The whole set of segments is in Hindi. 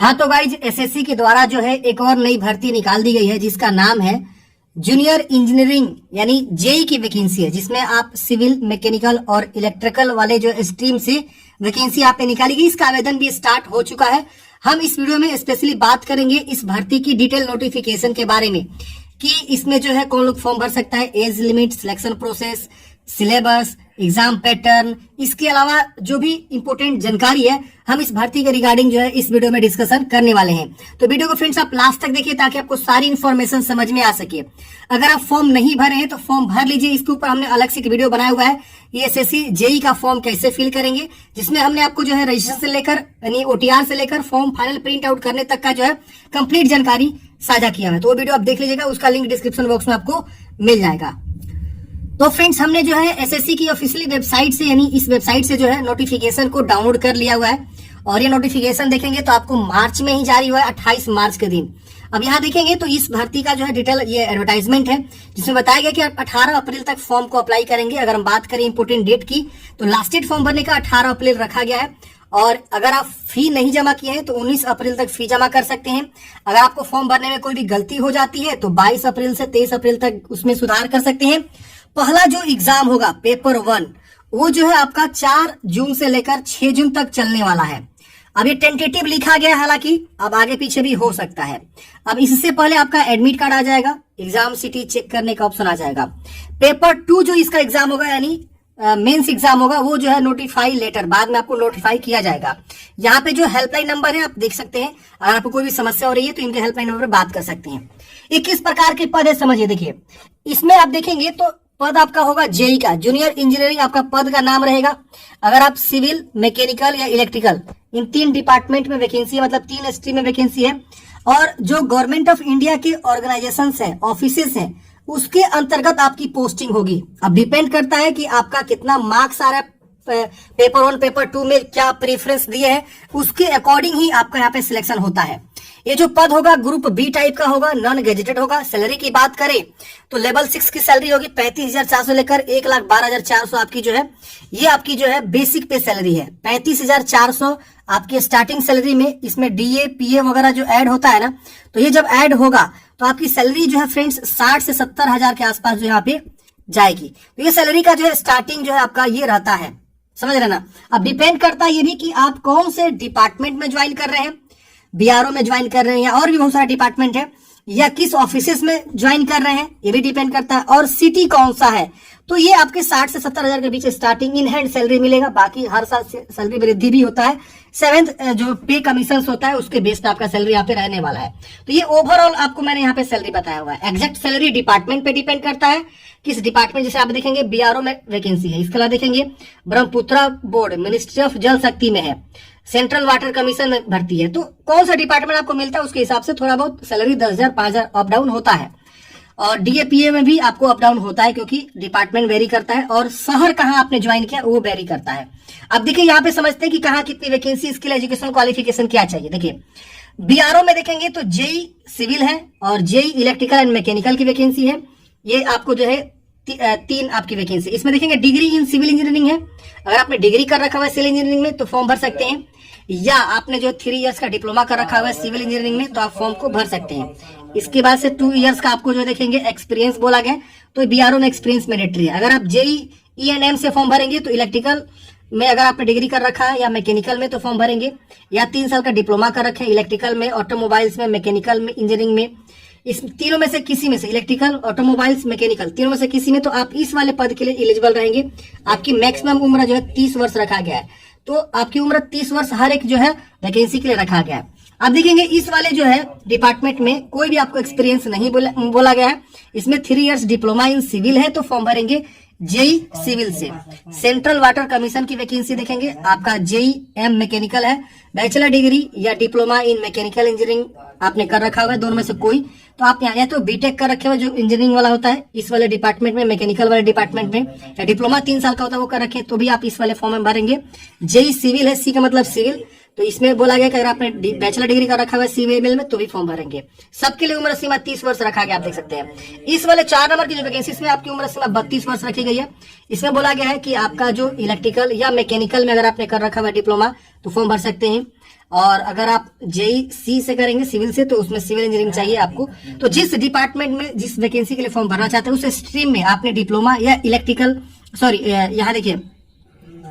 हाँ तो गाइज एसएससी के द्वारा जो है एक और नई भर्ती निकाल दी गई है जिसका नाम है जूनियर इंजीनियरिंग यानी जेई की वैकेंसी है, जिसमें आप सिविल, मैकेनिकल और इलेक्ट्रिकल वाले जो स्ट्रीम से वैकेंसी आप पे निकाली गई। इसका आवेदन भी स्टार्ट हो चुका है। हम इस वीडियो में स्पेशली बात करेंगे इस भर्ती की डिटेल नोटिफिकेशन के बारे में कि इसमें जो है कौन लोग फॉर्म भर सकता है, age limit, selection process, syllabus, exam pattern, इसके अलावा जो भी इंपॉर्टेंट जानकारी है हम इस भर्ती के रिगार्डिंग जो है इस वीडियो में डिस्कशन करने वाले हैं। तो वीडियो को फ्रेंड्स आप लास्ट तक देखिए ताकि आपको सारी इन्फॉर्मेशन समझ में आ सके। अगर आप फॉर्म नहीं भरे हैं तो फॉर्म भर लीजिए। इसके ऊपर हमने अलग से एक वीडियो बनाया हुआ है, ये एसएससी जेई का फॉर्म कैसे फिल करेंगे, जिसमें हमने आपको जो है रजिस्ट्रेशन से लेकर यानी ओटीआर से लेकर फॉर्म फाइनल प्रिंट आउट करने तक का जो है कंप्लीट जानकारी साझा किया है। तो वो वीडियो आप देख लीजिएगा, उसका लिंक डिस्क्रिप्शन बॉक्स में आपको मिल जाएगा। तो फ्रेंड्स हमने जो है एसएससी की ऑफिशियली वेबसाइट से यानी इस वेबसाइट से जो है नोटिफिकेशन को डाउनलोड कर लिया हुआ है और ये नोटिफिकेशन देखेंगे तो आपको मार्च में ही जारी हुआ है, 28 मार्च के दिन। अब यहाँ देखेंगे तो इस भर्ती का जो है डिटेल ये एडवर्टाइजमेंट है जिसमें बताया गया कि आप 18 अप्रैल तक फॉर्म को अप्लाई करेंगे। अगर हम बात करें इंपोर्टेंट डेट की तो लास्ट डेट फॉर्म भरने का 18 अप्रैल रखा गया है और अगर आप फी नहीं जमा किए हैं तो 19 अप्रैल तक फी जमा कर सकते हैं। अगर आपको फॉर्म भरने में कोई भी गलती हो जाती है तो 22 अप्रैल से 23 अप्रैल तक उसमें सुधार कर सकते हैं। पहला जो एग्जाम होगा पेपर 1 वो जो है आपका 4 जून से लेकर 6 जून तक चलने वाला है। अब ये टेंटेटिव लिखा गया है, हालांकि अब आगे पीछे भी हो सकता है। अब इससे पहले आपका एडमिट कार्ड आ जाएगा, एग्जाम सिटी चेक करने का ऑप्शन आ जाएगा। पेपर 2 जो इसका एग्जाम होगा यानी मेंस एग्जाम होगा वो जो है नोटिफाई लेटर बाद में आपको नोटिफाई किया जाएगा। यहाँ पे जो हेल्पलाइन नंबर है आप देख सकते हैं, अगर आपको कोई भी समस्या हो रही है तो इनके हेल्पलाइन नंबर पर बात कर सकते हैं। ये किस प्रकार के पद है समझिए। देखिए इसमें आप देखेंगे तो पद आपका होगा जेई का, जूनियर इंजीनियरिंग आपका पद का नाम रहेगा। अगर आप सिविल, मैकेनिकल या इलेक्ट्रिकल इन 3 डिपार्टमेंट में वैकेंसी है, मतलब 3 स्ट्रीम में वैकेंसी है। और जो गवर्नमेंट ऑफ इंडिया के ऑर्गेनाइजेशन है, ऑफिसेस हैं, उसके अंतर्गत आपकी पोस्टिंग होगी। अब डिपेंड करता है कि आपका कितना मार्क्स आ रहा है, पेपर 1 पेपर 2 में क्या प्रेफरेंस दिए हैं, उसके अकॉर्डिंग ही आपका यहाँ पे सिलेक्शन होता है। ये जो पद होगा ग्रुप बी टाइप का होगा, नॉन गेजेटेड होगा। सैलरी की बात करें तो लेवल 6 की सैलरी होगी 35,400 लेकर 1,12,400 आपकी जो है ये आपकी जो है बेसिक पे सैलरी है। 35,400 आपकी स्टार्टिंग सैलरी में, इसमें डीए पीए वगैरह जो ऐड होता है ना, तो ये जब ऐड होगा तो आपकी सैलरी जो है फ्रेंड्स 60 से 70 हजार के आसपास जो यहाँ पे जाएगी। तो ये सैलरी का जो है स्टार्टिंग जो है आपका ये रहता है, समझ रहे ना। अब डिपेंड करता है ये भी कि आप कौन से डिपार्टमेंट में ज्वाइन कर रहे हैं, बीआरओ में ज्वाइन कर रहे हैं या और भी बहुत सारा डिपार्टमेंट है, या किस ऑफिसेस में ज्वाइन कर रहे हैं, ये भी डिपेंड करता है। और सिटी कौन सा है, तो ये आपके 60 से 70 हजार के बीच स्टार्टिंग इन हैंड सैलरी मिलेगा। बाकी हर साल सैलरी वृद्धि भी होता है। 7th जो पे कमीशन होता है उसके बेस्ड आपका सैलरी यहाँ पे रहने वाला है। तो ये ओवरऑल आपको मैंने यहाँ पे सैलरी बताया हुआ है। एग्जैक्ट सैलरी डिपार्टमेंट पे डिपेंड करता है, किस डिपार्टमेंट, जैसे आप देखेंगे बीआरओ में वैकेंसी है, इसके अलावा देखेंगे ब्रह्मपुत्रा बोर्ड मिनिस्ट्री ऑफ जल शक्ति में है, सेंट्रल वाटर कमीशन में भर्ती है। तो कौन सा डिपार्टमेंट आपको मिलता है उसके हिसाब से थोड़ा बहुत सैलरी 10,000 5,000 अप डाउन होता है। और डीएपीए में भी आपको अप डाउन होता है क्योंकि डिपार्टमेंट वेरी करता है और शहर कहाँ आपने ज्वाइन किया वो वेरी करता है। अब देखिए यहाँ पे समझते हैं कि कहाँ कितनी वैकेंसी, इसके लिए एजुकेशन क्वालिफिकेशन क्या चाहिए। देखिए बीआरओ में देखेंगे तो जेई सिविल है और जेई इलेक्ट्रिकल एंड मैकेनिकल की वैकेंसी है। ये आपको जो है 3 आपकी वैकेंसी। इसमें देखेंगे डिग्री इन सिविल इंजीनियरिंग है, अगर आपने डिग्री कर रखा हुआ है सिविल इंजीनियरिंग में तो फॉर्म भर सकते हैं, या आपने जो 3 इयर्स का डिप्लोमा कर रखा हुआ है सिविल इंजीनियरिंग में तो आप फॉर्म को भर सकते हैं। इसके बाद से 2 इयर्स का आपको जो देखेंगे एक्सपीरियंस बोला गया, तो बीआरओ में एक्सपीरियंस मैंडेटरी है। अगर आप जेई ईएनएम से फॉर्म भरेंगे तो इलेक्ट्रिकल में अगर आपने डिग्री कर रखा है या मैकेनिकल में तो फॉर्म भरेंगे, या 3 साल का डिप्लोमा कर रखे हैं इलेक्ट्रिकल में, ऑटोमोबाइल्स में, मैकेनिकल में, इंजीनियरिंग में, इस तीनों में से किसी में से, इलेक्ट्रिकल, ऑटोमोबाइल्स, मैकेनिकल, तीनों में से किसी में, तो आप इस वाले पद के लिए एलिजिबल रहेंगे। आपकी मैक्सिमम उम्र जो है 30 वर्ष रखा गया है, तो आपकी उम्र 30 वर्ष हर एक जो है वैकेंसी के लिए रखा गया है। आप देखेंगे इस वाले जो है डिपार्टमेंट में कोई भी आपको एक्सपीरियंस नहीं बोला गया है। इसमें 3 इयर्स डिप्लोमा इन सिविल है तो फॉर्म भरेंगे जेई सिविल से। सेंट्रल वाटर कमीशन की वैकेंसी देखेंगे, आपका जेई एम मैकेनिकल है, बैचलर डिग्री या डिप्लोमा इन मैकेनिकल इंजीनियरिंग आपने कर रखा हुआ है, दोनों में से कोई, तो आप यहाँ या तो बीटेक कर रखे हुए जो इंजीनियरिंग वाला होता है इस वाले डिपार्टमेंट में, मैकेनिकल वाले डिपार्टमेंट में, या डिप्लोमा 3 साल का होता है वो कर रखे तो भी आप इस वाले फॉर्म में भरेंगे। जेई सिविल है, सी का मतलब सिविल, तो इसमें बोला गया कि अगर आपने बैचलर डिग्री का रखा हुआ है सिविल में तो भी फॉर्म भरेंगे। सबके लिए उम्र सीमा 30 वर्ष रखा गया, आप देख सकते हैं। इस वाले 4 नंबर की जो वैकेंसी इसमें आपकी उम्र सीमा 32 वर्ष रखी गई है। इसमें बोला गया है कि आपका जो इलेक्ट्रिकल या मैकेनिकल में अगर आपने कर रखा हुआ डिप्लोमा तो फॉर्म भर सकते हैं। और अगर आप JEE से करेंगे सिविल से, तो उसमें सिविल इंजीनियरिंग चाहिए आपको। तो जिस डिपार्टमेंट में जिस वैकेंसी के लिए फॉर्म भरना चाहते हैं उस स्ट्रीम में आपने डिप्लोमा या इलेक्ट्रिकल, यहाँ देखिए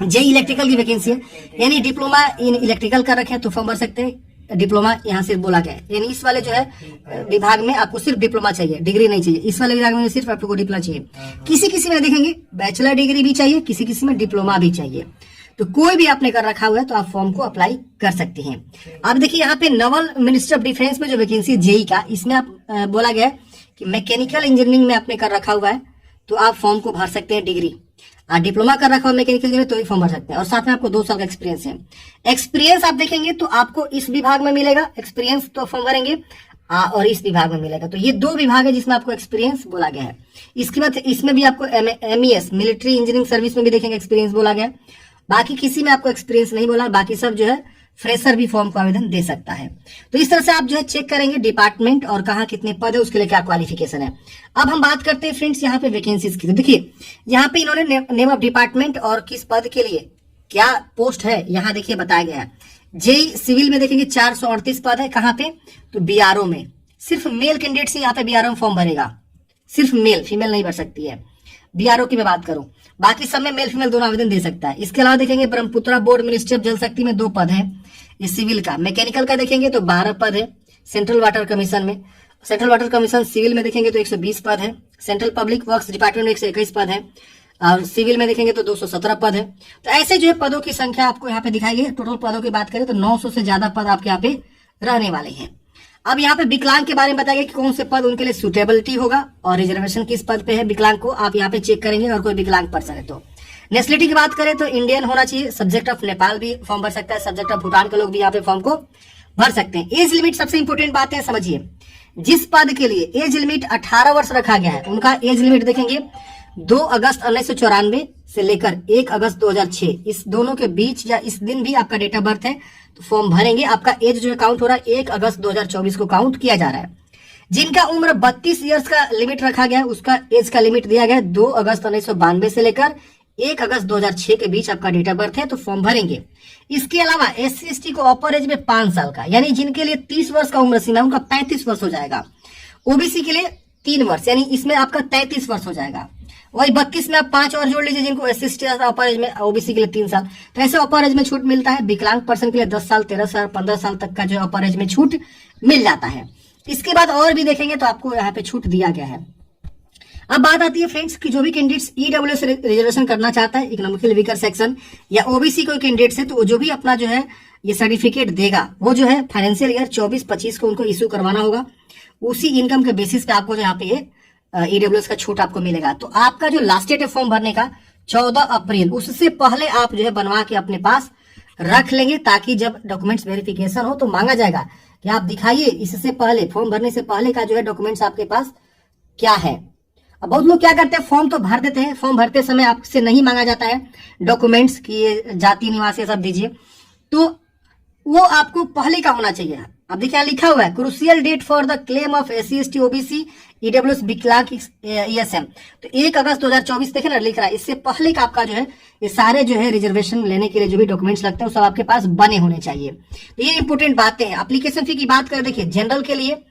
JEE इलेक्ट्रिकल की वैकेंसी है, यानी डिप्लोमा इन इलेक्ट्रिकल कर रखे हैं तो फॉर्म भर सकते हैं। डिप्लोमा यहाँ से बोला गया है, यानी इस वाले जो है विभाग में आपको सिर्फ डिप्लोमा चाहिए, डिग्री नहीं चाहिए। इस वाले विभाग में सिर्फ आपको डिप्लोमा चाहिए। किसी किसी में देखेंगे बैचलर डिग्री भी चाहिए, किसी किसी में डिप्लोमा भी चाहिए। तो कोई भी आपने कर रखा हुआ है तो आप फॉर्म को अप्लाई कर सकते हैं। अब देखिए यहाँ पे नवल मिनिस्टर ऑफ डिफेंस में जो वैकेंसी JEE का, इसमें आप बोला गया है कि मैकेनिकल इंजीनियरिंग में आपने कर रखा हुआ है तो आप फॉर्म को भर सकते हैं। डिग्री डिप्लोमा कर रखा हुआ मैकेनिकल इंजीनियर तो ही फॉर्म भर सकते हैं, और साथ में आपको 2 साल का एक्सपीरियंस है। एक्सपीरियंस आप देखेंगे तो आपको इस विभाग में मिलेगा एक्सपीरियंस, तो फॉर्म भरेंगे और इस विभाग में मिलेगा। तो ये 2 विभाग है जिसमें आपको एक्सपीरियंस बोला गया है। इसके बाद इसमें भी आपको MES मिलिट्री इंजीनियरिंग सर्विस में भी देखेंगे एक्सपीरियंस बोला गया है। बाकी किसी में आपको एक्सपीरियंस नहीं बोला, बाकी सब जो है फ्रेशर भी फॉर्म को आवेदन दे सकता है। तो इस तरह से आप जो है चेक करेंगे डिपार्टमेंट और कहाँ कितने पद है, उसके लिए क्या क्वालिफिकेशन है। अब हम बात करते हैं फ्रेंड्स यहाँ पे वैकेंसीज की। तो देखिए यहाँ पे इन्होंने नेम ऑफ डिपार्टमेंट और किस पद के लिए क्या पोस्ट है यहाँ देखिए बताया गया है। JEE सिविल में देखेंगे 438 पद है। कहाँ पे? तो BRO में। सिर्फ मेल कैंडिडेट से यहाँ पे BRO में फॉर्म भरेगा, सिर्फ मेल, फीमेल नहीं भर सकती है। BRO की मैं बात करूं, बाकी सब में मेल फीमेल दोनों आवेदन दे सकता है। इसके अलावा देखेंगे ब्रह्मपुत्रा बोर्ड मिनिस्ट्री ऑफ जल शक्ति में 2 पद है ये सिविल का। मैकेनिकल का देखेंगे तो 12 पद है। सेंट्रल वाटर कमीशन में, सेंट्रल वाटर कमीशन सिविल में देखेंगे तो 120 पद है। सेंट्रल पब्लिक वर्क्स डिपार्टमेंट में 121 पद है और सिविल में देखेंगे तो 217 पद है। तो ऐसे जो है पदों की संख्या आपको यहाँ पे दिखाई गई। टोटल पदों की बात करें तो 900 से ज्यादा पद आपके यहाँ पे रहने वाले हैं। अब यहाँ पे विकलांग के बारे में बताया गया कि कौन से पद उनके लिए सुटेबिलिटी होगा और रिजर्वेशन किस पद पे है विकलांग को, आप यहाँ पे चेक करेंगे। और कोई विकलांग पर्सन है तो नेशनलिटी की बात करें तो इंडियन होना चाहिए। सब्जेक्ट ऑफ नेपाल भी फॉर्म भर सकता है, सब्जेक्ट ऑफ भूटान के लोग भी यहाँ पे फॉर्म को भर सकते हैं। एज लिमिट सबसे इंपोर्टेंट बात है, समझिए जिस पद के लिए एज लिमिट 18 वर्ष रखा गया है उनका एज लिमिट देखेंगे 2 अगस्त 1994 से लेकर 1 अगस्त 2006, इस दोनों के बीच या इस दिन भी आपका डेट ऑफ बर्थ है तो फॉर्म भरेंगे। आपका एज जो है काउंट हो रहा है 1 अगस्त 2024 को काउंट किया जा रहा है। जिनका उम्र 32 इयर्स का लिमिट रखा गया है उसका एज का लिमिट दिया गया है 2 अगस्त 1992 से लेकर 1 अगस्त 2006 के बीच आपका डेट ऑफ बर्थ है तो फॉर्म भरेंगे। इसके अलावा SC/ST को अपर एज में 5 साल का, यानी जिनके लिए 30 वर्ष का उम्र सीमा है उनका 35 वर्ष हो जाएगा। OBC के लिए 3 वर्ष, यानी इसमें आपका 33 वर्ष हो जाएगा। वही 32 में आप 5 और जोड़ लीजिए जिनको SC/ST अपर एज में, OBC के लिए 3 साल। तो ऐसे अपर एज में छूट मिलता है। विकलांग पर्सन के लिए 10 साल, 13 साल, 15 साल तक का जो अपर एज में छूट मिल जाता है। इसके बाद और भी देखेंगे तो आपको यहाँ पे छूट दिया गया है। अब बात आती है फ्रेंड्स कि जो भी कैंडिडेट्स EWS रिजर्वेशन करना चाहता है, इकोनॉमिकली वीकर सेक्शन या OBC कोई कैंडिडेट्स है, तो जो भी अपना जो है ये सर्टिफिकेट देगा वो जो है फाइनेंशियल ईयर 24-25 को उनको इश्यू करवाना होगा। उसी इनकम के बेसिस पे आपको यहाँ पे ये EWS का छूट आपको मिलेगा। तो आपका जो लास्ट डेट है फॉर्म भरने का 14 अप्रैल, उससे पहले आप जो है बनवा के अपने पास रख लेंगे ताकि जब डॉक्यूमेंट्स वेरिफिकेशन हो तो मांगा जाएगा कि आप दिखाइए इससे पहले, फॉर्म भरने से पहले का जो है डॉक्यूमेंट्स आपके पास क्या है। अब बहुत लोग क्या करते हैं, फॉर्म तो भर देते हैं, फॉर्म भरते समय आपसे नहीं मांगा जाता है डॉक्यूमेंट्स की जाति निवास ये सब दीजिए, तो वो आपको पहले का होना चाहिए। अब देखिए लिखा हुआ है crucial date for the claim of SC/ST OBC EWS विकलांग ESM, तो 1 अगस्त 2024 देखे ना लिख रहा है। इससे पहले का आपका जो है ये सारे जो है रिजर्वेशन लेने के लिए जो भी डॉक्यूमेंट्स लगते हैं वो सब आपके पास बने होने चाहिए। तो ये इंपोर्टेंट बातें हैं। एप्लीकेशन फी की बात करें, देखिए जनरल के लिए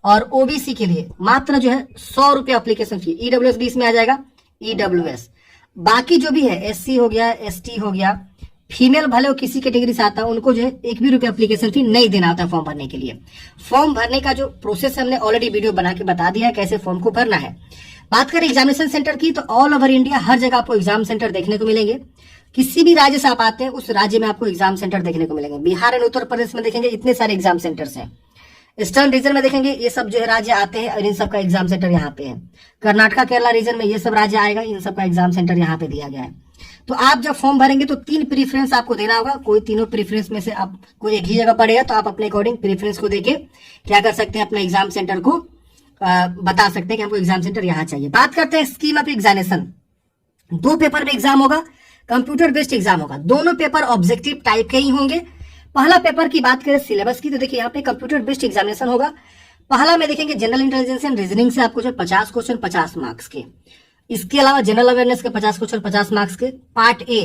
और OBC के लिए मात्र जो है 100 रुपये एप्लीकेशन फी। EWS भी इसमें आ जाएगा, EWS। बाकी जो भी है SC हो गया, ST हो गया, फीमेल भले वो किसी कैटेगरी से आता है उनको जो है 1 भी रुपया एप्लीकेशन फी नहीं देना होता फॉर्म भरने के लिए। फॉर्म भरने का जो प्रोसेस हमने ऑलरेडी वीडियो बना के बता दिया है कैसे फॉर्म को भरना है। बात करें एग्जामिनेशन सेंटर की तो ऑल ओवर इंडिया हर जगह आपको एग्जाम सेंटर देखने को मिलेंगे। किसी भी राज्य से आप आते हैं उस राज्य में आपको एग्जाम सेंटर देखने को मिलेंगे। बिहार एंड उत्तर प्रदेश में देखेंगे इतने सारे एग्जाम सेंटर्स हैं। ईस्टर्न रीजन में देखेंगे ये सब जो है राज्य आते हैं और इन सब का एग्जाम सेंटर यहाँ पे है। कर्नाटका केरला रीजन में ये सब राज्य आएगा, इन सब का एग्जाम सेंटर यहाँ पे दिया गया है। तो आप जब फॉर्म भरेंगे तो 3 प्रीफरेंस आपको देना होगा। कोई तीनों प्रीफरेंस में से आप कोई एक ही जगह पड़ेगा तो आप अपने अकॉर्डिंग प्रीफरेंस को देके क्या कर सकते हैं, अपने एग्जाम सेंटर को बता सकते हैं कि हमको एग्जाम सेंटर यहाँ चाहिए। बात करते हैं स्कीम ऑफ एग्जामिनेशन। 2 पेपर में एग्जाम होगा, कंप्यूटर बेस्ड एग्जाम होगा। दोनों पेपर ऑब्जेक्टिव टाइप के ही होंगे। पहला पेपर की बात करें सिलेबस की तो देखिए यहाँ पे कंप्यूटर बेस्ड एग्जामिनेशन होगा। पहला में देखेंगे जनरल इंटेलिजेंस एंड रीजनिंग से आपको जो 50 क्वेश्चन 50 मार्क्स के। इसके अलावा जनरल अवेयरनेस के 50 क्वेश्चन 50 मार्क्स के। पार्ट ए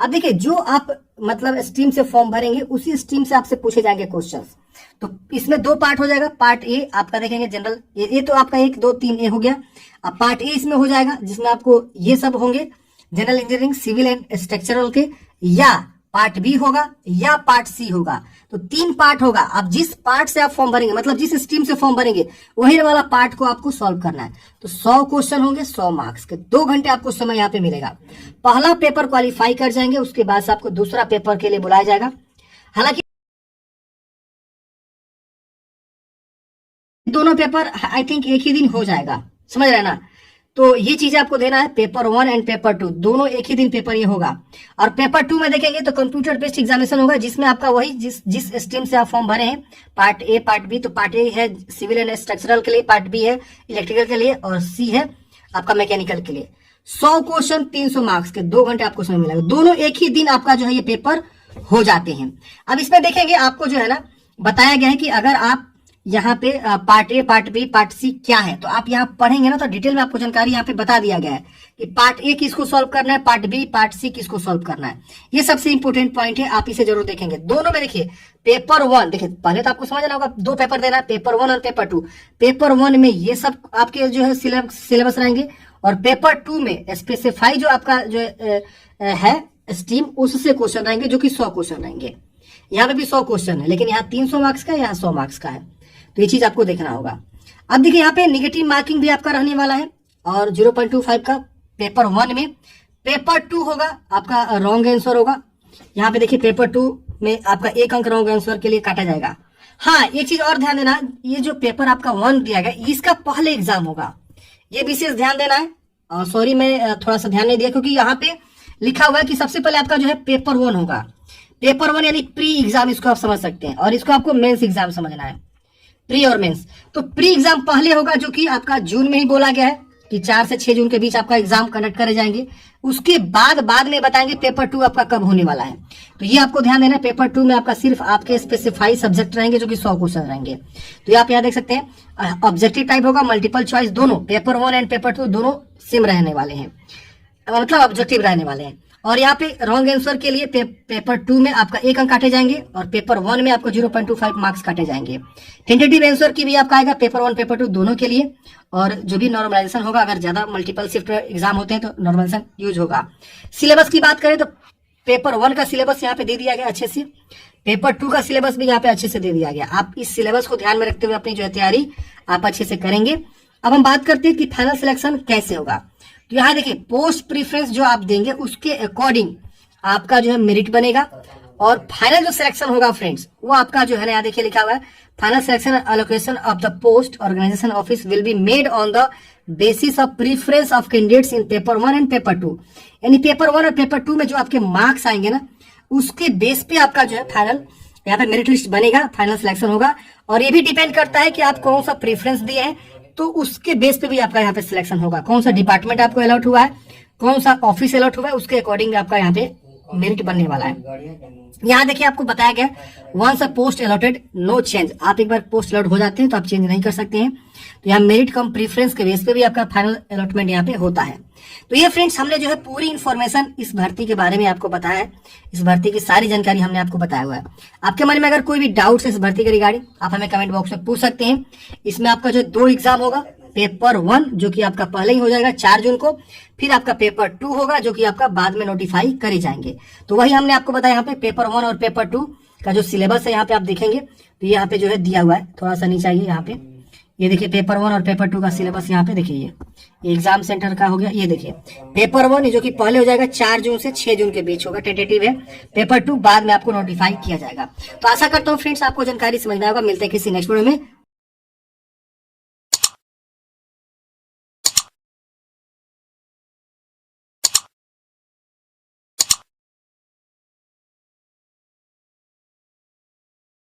अब देखिए जो आप मतलब स्ट्रीम से फॉर्म भरेंगे उसी स्ट्रीम से आपसे पूछे जाएंगे क्वेश्चंस। तो इसमें दो पार्ट हो जाएगा। पार्ट ए आपका देखेंगे जनरल, ये तो आपका 1 2 3 ए हो गया। अब पार्ट ए इसमें हो जाएगा जिसमें आपको ये सब होंगे general engineering, civil and structural के, या पार्ट बी होगा या पार्ट सी होगा। तो 3 पार्ट होगा। अब जिस पार्ट से आप फॉर्म भरेंगे, मतलब जिस स्ट्रीम से फॉर्म भरेंगे, वही वाला पार्ट को आपको सॉल्व करना है। तो 100 क्वेश्चन होंगे 100 मार्क्स के। 2 घंटे आपको समय यहाँ पे मिलेगा। पहला पेपर क्वालिफाई कर जाएंगे, उसके बाद से आपको दूसरा पेपर के लिए बुलाया जाएगा। हालांकि दोनों पेपर आई थिंक एक ही दिन हो जाएगा, समझ रहे ना। तो ये चीजें आपको देना है। पेपर 1 एंड पेपर 2 दोनों एक ही दिन पेपर ये होगा। और पेपर 2 में देखेंगे तो कंप्यूटर बेस्ड एग्जामिनेशन होगा, जिसमें आपका वही जिस स्ट्रीम से आप फॉर्म भरे हैं, पार्ट ए पार्ट बी। तो पार्ट ए है सिविल एंड स्ट्रक्चरल के लिए, पार्ट बी है इलेक्ट्रिकल के लिए, और सी है आपका मैकेनिकल के लिए। 100 क्वेश्चन 300 मार्क्स के, 2 घंटे आपको समय मिलेगा। दोनों एक ही दिन आपका जो है ये पेपर हो जाते हैं। अब इसमें देखेंगे आपको जो है ना बताया गया है कि अगर आप यहाँ पे part A part B part C क्या है, तो आप यहाँ पढ़ेंगे ना तो डिटेल में आपको जानकारी यहाँ पे बता दिया गया है कि पार्ट ए किसको सॉल्व करना है, पार्ट बी पार्ट सी किसको सॉल्व करना है। ये सबसे इंपॉर्टेंट पॉइंट है, आप इसे जरूर देखेंगे। दोनों में देखिए पेपर 1, देखिए पहले तो आपको समझना होगा 2 पेपर देना है, पेपर 1 और पेपर 2। पेपर 1 में ये सब आपके जो है सिलेबस रहेंगे, और पेपर 2 में स्पेसिफाई जो आपका जो है स्ट्रीम, उससे क्वेश्चन रहेंगे जो कि 100 क्वेश्चन रहेंगे। यहाँ पे भी 100 क्वेश्चन है, लेकिन यहाँ 300 मार्क्स का है, यहाँ 100 मार्क्स का है। तो ये चीज आपको देखना होगा। अब देखिए यहाँ पे नेगेटिव मार्किंग भी आपका रहने वाला है, और 0.25 का पेपर 1 में। पेपर 2 होगा आपका रॉन्ग आंसर होगा। यहाँ पे देखिए पेपर 2 में आपका 1 अंक रॉन्ग आंसर के लिए काटा जाएगा। हाँ, एक चीज और ध्यान देना, ये जो पेपर आपका 1 दिया गया इसका पहले एग्जाम होगा, ये विशेष ध्यान देना है। सॉरी मैं थोड़ा सा ध्यान नहीं दिया, क्योंकि यहाँ पे लिखा हुआ है कि सबसे पहले आपका जो है पेपर 1 होगा। पेपर 1 यानी प्री एग्जाम, इसको आप समझ सकते हैं, और इसको आपको मेंस एग्जाम समझना है, प्री और मेंस। तो प्री एग्जाम पहले होगा, जो कि आपका जून में ही बोला गया है कि 4 से 6 जून के बीच आपका एग्जाम कंडक्ट करे जाएंगे। उसके बाद में बताएंगे पेपर 2 आपका कब होने वाला है। तो ये आपको ध्यान देना है। पेपर 2 में आपका सिर्फ आपके स्पेसिफाई सब्जेक्ट रहेंगे, जो कि 100 क्वेश्चन रहेंगे। तो आप यहाँ देख सकते हैं ऑब्जेक्टिव टाइप होगा, मल्टीपल चॉइस, दोनों पेपर 1 एंड पेपर 2 दोनों सेम रहने वाले हैं, मतलब ऑब्जेक्टिव रहने वाले हैं। और यहाँ पे रॉन्ग आंसर के लिए पेपर 2 में आपका 1 अंक काटे जाएंगे, और पेपर 1 में आपको 0.25 मार्क्स काटे जाएंगे। टेंटेटिव आंसर की भी आपका आएगा पेपर 1 पेपर 2 दोनों के लिए। और जो भी नॉर्मलाइजेशन होगा, अगर ज्यादा मल्टीपल शिफ्ट एग्जाम होते हैं तो नॉर्मलाइजेशन यूज होगा। सिलेबस की बात करें तो पेपर 1 का सिलेबस यहाँ पे दे दिया गया अच्छे से, पेपर 2 का सिलेबस भी यहाँ पे अच्छे से दे दिया गया। आप इस सिलेबस को ध्यान में रखते हुए अपनी जो है तैयारी आप अच्छे से करेंगे। अब हम बात करते हैं कि फाइनल सिलेक्शन कैसे होगा। तो यहाँ देखिए पोस्ट प्रीफरेंस जो आप देंगे उसके अकॉर्डिंग आपका जो है मेरिट बनेगा, और फाइनल जो सिलेक्शन होगा फ्रेंड्स वो आपका जो है ना यहाँ देखिए लिखा हुआ है, final selection allocation of the post organization office will be made on the basis of preference of candidates in paper 1 and paper 2। यानी पेपर 1 और पेपर 2 में जो आपके मार्क्स आएंगे ना, उसके बेस पे आपका जो है फाइनल यहाँ पे मेरिट लिस्ट बनेगा, फाइनल सिलेक्शन होगा। और ये भी डिपेंड करता है कि आप कौन सा प्रीफरेंस दिए हैं, तो उसके बेस पे भी आपका यहाँ पे सिलेक्शन होगा। कौन सा डिपार्टमेंट आपको अलॉट हुआ है, कौन सा ऑफिस अलॉट हुआ है, उसके अकॉर्डिंग आपका यहाँ पे मेरिट बनने वाला है। यहाँ देखिए आपको बताया गया once a post allotted no change. आप एक बार पोस्ट अलॉट हो जाते हैं तो आप चेंज नहीं कर सकते हैं। तो यहाँ मेरिट कम प्रीफरेंस के बेस पे भी आपका फाइनल अलॉटमेंट यहाँ पे होता है। तो ये फ्रेंड्स हमने जो है पूरी इन्फॉर्मेशन इस भर्ती के बारे में आपको बताया है। इस भर्ती की सारी जानकारी हमने आपको बताया हुआ है। आपके मन में अगर कोई भी डाउट्स है इस भर्ती के रिगार्डिंग, आप हमें कमेंट बॉक्स में पूछ सकते हैं। इसमें आपका जो 2 एग्जाम होगा, पेपर 1 जो कि आपका पहले ही हो जाएगा 4 जून को, फिर आपका पेपर 2 होगा जो कि आपका बाद में नोटिफाई करे जाएंगे। तो वही हमने आपको बताया यहाँ पे पेपर 1 और पेपर 2 का जो सिलेबस है यहाँ पे आप देखेंगे तो यहाँ पे जो है दिया हुआ है, थोड़ा सा नीचे आइए यहाँ पे, ये देखिए पेपर 1 और पेपर 2 का सिलेबस यहाँ पे देखिए, ये एग्जाम सेंटर का हो गया। ये देखिए पेपर 1 जो कि पहले हो जाएगा 4 जून से 6 जून के बीच होगा, टेंटेटिव है। पेपर 2 बाद में आपको नोटिफाई किया जाएगा। तो आशा करता हूँ फ्रेंड्स आपको जानकारी समझ में आएगा। मिलते हैं किसी नेक्स्ट वीडियो में।